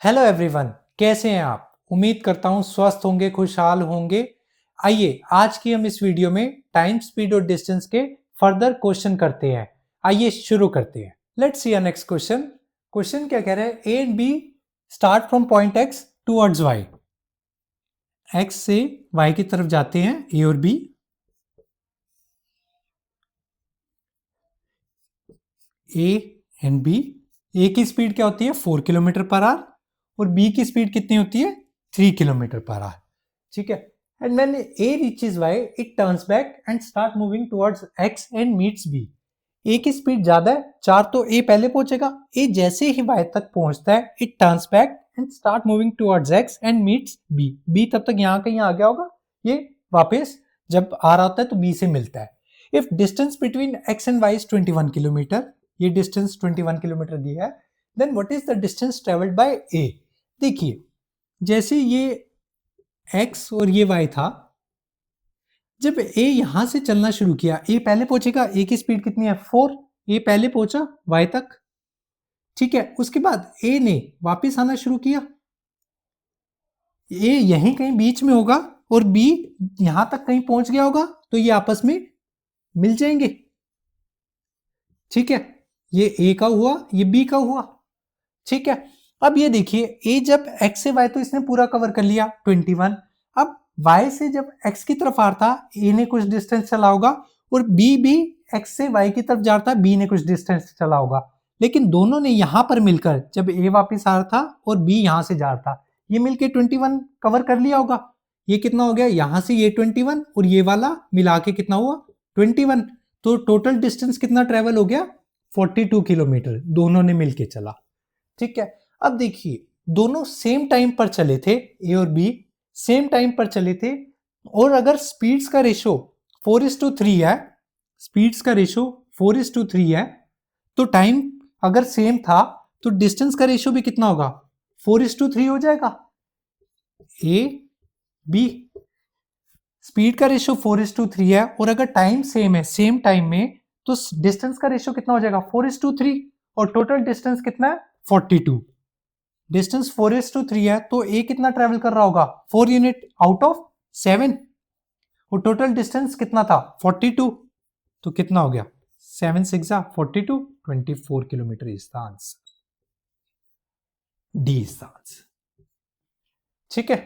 Hello everyone, कैसे हैं आप? उम्मीद करता हूं स्वस्थ होंगे, खुशहाल होंगे। आइए आज की हम इस वीडियो में टाइम, स्पीड और डिस्टेंस के फर्दर क्वेश्चन करते हैं। आइए शुरू करते हैं। Let's see next question. Question क्या कह रहा है? A and B start from point X towards Y. X से वाई की तरफ जाते हैं ए और B. A and B, A की स्पीड क्या होती है 4 किलोमीटर पर आवर और बी की स्पीड कितनी होती है 3 किलोमीटर पर आवर। ठीक है। And when A reaches Y it turns back and start moving towards X and meets B. A की स्पीड ज्यादा है 4, तो ए पहले पहुंचेगा। ए जैसे ही वाई तक पहुंचता है it turns back and start moving towards X and meets B. B तब तक यहां कहीं आ गया होगा, ये वापस जब आ रहा होता है तो बी से मिलता है। If distance between X and Y is 21 kilometre, ये डिस्टेंस 21 किलोमीटर दिया है, then what is the distance travelled by A. देखिए जैसे ये x और ये y था, जब a यहां से चलना शुरू किया, a पहले पहुंचेगा। a की स्पीड कितनी है 4, a पहले पहुंचा y तक। ठीक है, उसके बाद a ने वापस आना शुरू किया। a यहीं कहीं बीच में होगा और b यहां तक कहीं पहुंच गया होगा, तो ये आपस में मिल जाएंगे। ठीक है, ये a का हुआ, ये b का हुआ। ठीक है, अब ये देखिए a जब x से y तो इसने पूरा कवर कर लिया 21। अब y से जब x की तरफ आ रहा था a ने कुछ डिस्टेंस चला होगा और b भी x से y की तरफ जा रहा था, b ने कुछ डिस्टेंस चला होगा। लेकिन दोनों ने यहां पर मिलकर, जब a वापस आ रहा था और b यहां से जा रहा था, ये मिलके 21 कवर कर लिया होगा। ये कितना हो गया, यहां से ये 21 और ये वाला मिला के कितना हुआ 21। तो टोटल डिस्टेंस कितना ट्रेवल हो गया 42 किलोमीटर, दोनों ने मिलके चला। ठीक है, अब देखिए दोनों सेम टाइम पर चले थे, ए और बी सेम टाइम पर चले थे। और अगर स्पीड्स का रेशो 4:3 है, स्पीड्स का रेशो 4:3 है, तो टाइम अगर सेम था तो डिस्टेंस का रेशो भी कितना होगा 4:3 हो जाएगा। ए बी स्पीड का रेशो 4:3 है और अगर टाइम सेम है, सेम टाइम में, तो डिस्टेंस का रेशो कितना हो जाएगा 4:3 और टोटल डिस्टेंस कितना है 42। डिस्टेंस 4:3 है तो ए कितना ट्रेवल कर रहा होगा 4 यूनिट आउट ऑफ 7 और टोटल डिस्टेंस कितना था 42। तो कितना हो गया 7 6 42, 24 kilometre is the answer. D is the answer. ठीक है,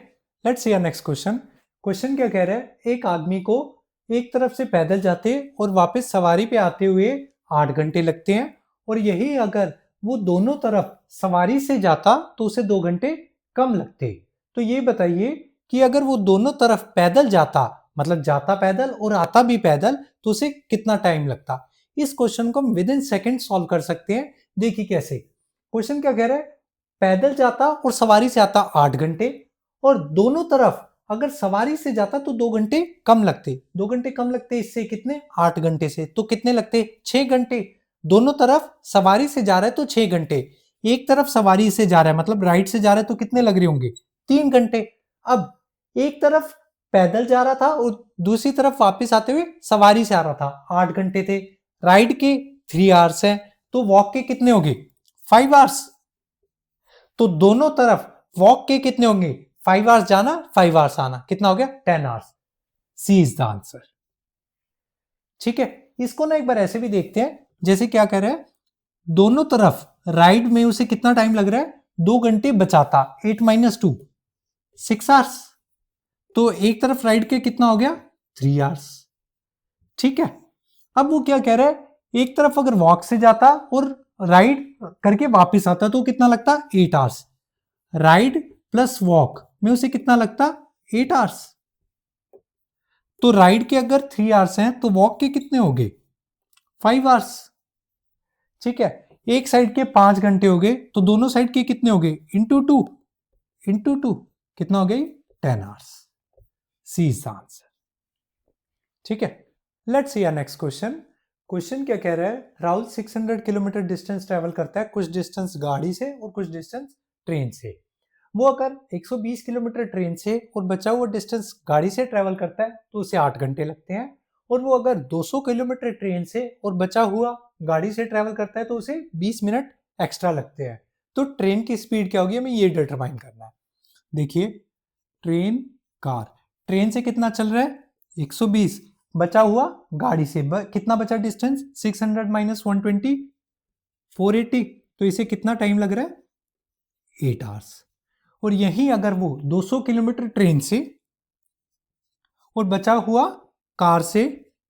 let's see next question. Question क्या कह रहा है? एक आदमी को एक तरफ से पैदल जाते और वापस सवारी पे आते हुए 8 घंटे लगते हैं, और यही अगर वो दोनों तरफ सवारी से जाता तो उसे 2 घंटे कम लगते। तो ये बताइए कि अगर वो दोनों तरफ पैदल जाता, मतलब जाता पैदल और आता भी पैदल, तो उसे कितना टाइम लगता। इस क्वेश्चन को हम विद इन सेकेंड सॉल्व कर सकते हैं। देखिए कैसे। क्वेश्चन क्या कह रहा है? पैदल जाता और सवारी से आता 8 घंटे, और दोनों तरफ अगर सवारी से जाता तो 2 घंटे कम लगते। 2 घंटे कम लगते इससे कितने 8 घंटे से, तो कितने लगते 6 घंटे। दोनों तरफ सवारी से जा रहा है तो 6 घंटे, एक तरफ सवारी से जा रहा है मतलब राइट से जा रहा है तो कितने लग रहे होंगे 3 घंटे। अब एक तरफ पैदल जा रहा था और दूसरी तरफ वापस आते हुए सवारी से आ रहा था, 8 घंटे थे। राइड के 3 आवर्स हैं, तो वॉक के कितने होंगे 5 आवर्स। तो दोनों तरफ वॉक के कितने होंगे 5 आवर्स जाना 5 आवर्स आना, कितना हो गया 10 hours. C is the answer. ठीक है, इसको ना एक बार ऐसे भी देखते हैं। जैसे क्या कह रहा है, दोनों तरफ राइड में उसे कितना टाइम लग रहा है 2 घंटे बचाता, 8 - 2 6 आवर्स। तो एक तरफ राइड के कितना हो गया 3 आवर्स। ठीक है, अब वो क्या कह रहा है, एक तरफ अगर वॉक से जाता और राइड करके वापस आता तो कितना लगता 8 आवर्स। राइड प्लस वॉक में उसे कितना लगता 8 आवर्स। तो राइड के अगर 3 आवर्स हैं तो वॉक के कितने हो गए 5 आवर्स। ठीक है, एक साइड के 5 घंटे हो गए तो दोनों साइड के कितने हो गए इंटू 2 कितना हो गई 10 hours. C is the answer. ठीक है, let's see next question. Question क्या कह रहा है? राहुल 600 किलोमीटर डिस्टेंस ट्रेवल करता है, कुछ डिस्टेंस गाड़ी से और कुछ डिस्टेंस ट्रेन से। वो अगर 120 किलोमीटर ट्रेन से और बचा हुआ डिस्टेंस गाड़ी से ट्रेवल करता है तो उसे 8 घंटे लगते हैं, और वो अगर 200 किलोमीटर ट्रेन से और बचा हुआ गाड़ी से ट्रेवल करता है तो उसे 20 मिनट एक्स्ट्रा लगते हैं। तो ट्रेन की स्पीड क्या होगी, हमें ये डिटरमाइन करना है। देखिए ट्रेन कार, ट्रेन से कितना चल रहा है 120, बचा हुआ गाड़ी से कितना बचा डिस्टेंस 600 माइनस 120 480, तो इसे कितना टाइम लग रहा है 8 आवर्स। और यहीं अगर वो 200 किलोमीटर ट्रेन से और बचा हुआ कार से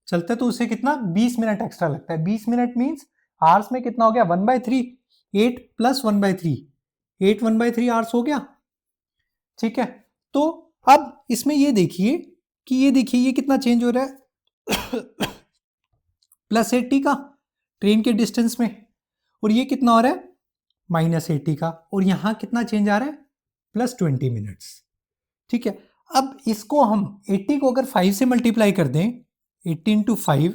चलता है तो उसे कितना 20 मिनट एक्स्ट्रा लगता है। 20 मिनट मींस आवर्स में कितना हो गया 1/3, 8 प्लस 1/3, 8 1/3 आवर्स हो गया। ठीक है, तो अब इसमें ये देखिए कि ये देखिए ये कितना चेंज हो रहा है प्लस 80 का ट्रेन के डिस्टेंस में, और ये कितना हो रहा है माइनस 80 का, और यहां कितना चेंज आ रहा है प्लस 20 मिनट्स। ठीक है, अब इसको हम 80 को अगर 5 से मल्टीप्लाई कर दें 80 इंटू 5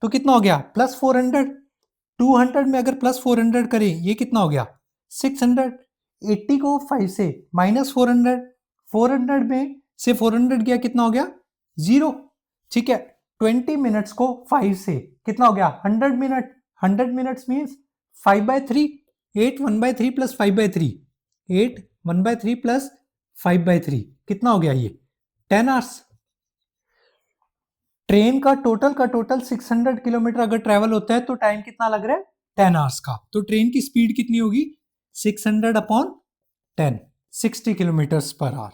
तो कितना हो गया प्लस 400, 200 में अगर प्लस 400 करें ये कितना हो गया 600, 80 को 5 से माइनस 400, 400 में से 400 गया कितना हो गया 0। ठीक है, 20 मिनट्स को 5 से कितना हो गया 100 minute, 100 minutes means 5/3, 8 1/3 plus 5/3, 8 1/3 plus 5/3 कितना हो गया ये 10 आवर्स। ट्रेन का टोटल 600 किलोमीटर अगर ट्रेवल होता है तो टाइम कितना लग रहा है 10 आवर्स का। तो ट्रेन की स्पीड कितनी होगी 600 upon 10, 60 kilometre per hour.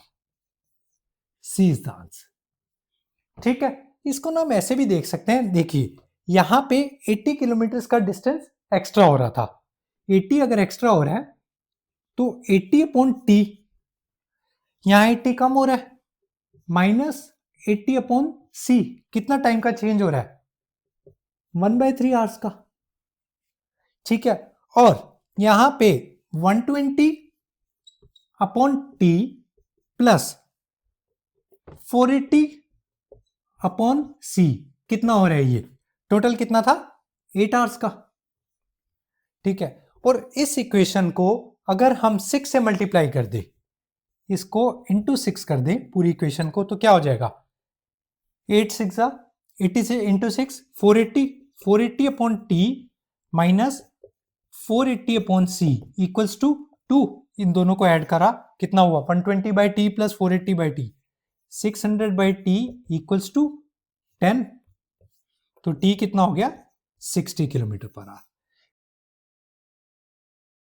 C is the answer. ठीक है, इसको ना हम ऐसे भी देख सकते हैं, देखिए यहां पे 80 किलोमीटर का डिस्टेंस एक्स्ट्रा हो रहा था, 80 अगर एक्स्ट्रा हो रहा है तो 80 अपॉन टी, यहां 80 कम हो रहा है, माइनस 80 अपॉन सी, कितना टाइम का चेंज हो रहा है 1/3 आवर्स का। ठीक है, और यहां पे 120 अपॉन टी प्लस 480 अपॉन सी कितना हो रहा है, ये टोटल कितना था 8 आवर्स का। ठीक है, और इस इक्वेशन को अगर हम 6 से मल्टीप्लाई कर दे, इसको इंटू 6 कर दें पूरी इक्वेशन को, तो क्या हो जाएगा 8 6 80 से into 6 480, 480 upon T minus 480 upon C equals to 2, इन दोनों को ऐड करा कितना हुआ 120/t plus 480/t, 600/t equals to 10, तो t कितना हो गया 60 किलोमीटर पर आवर।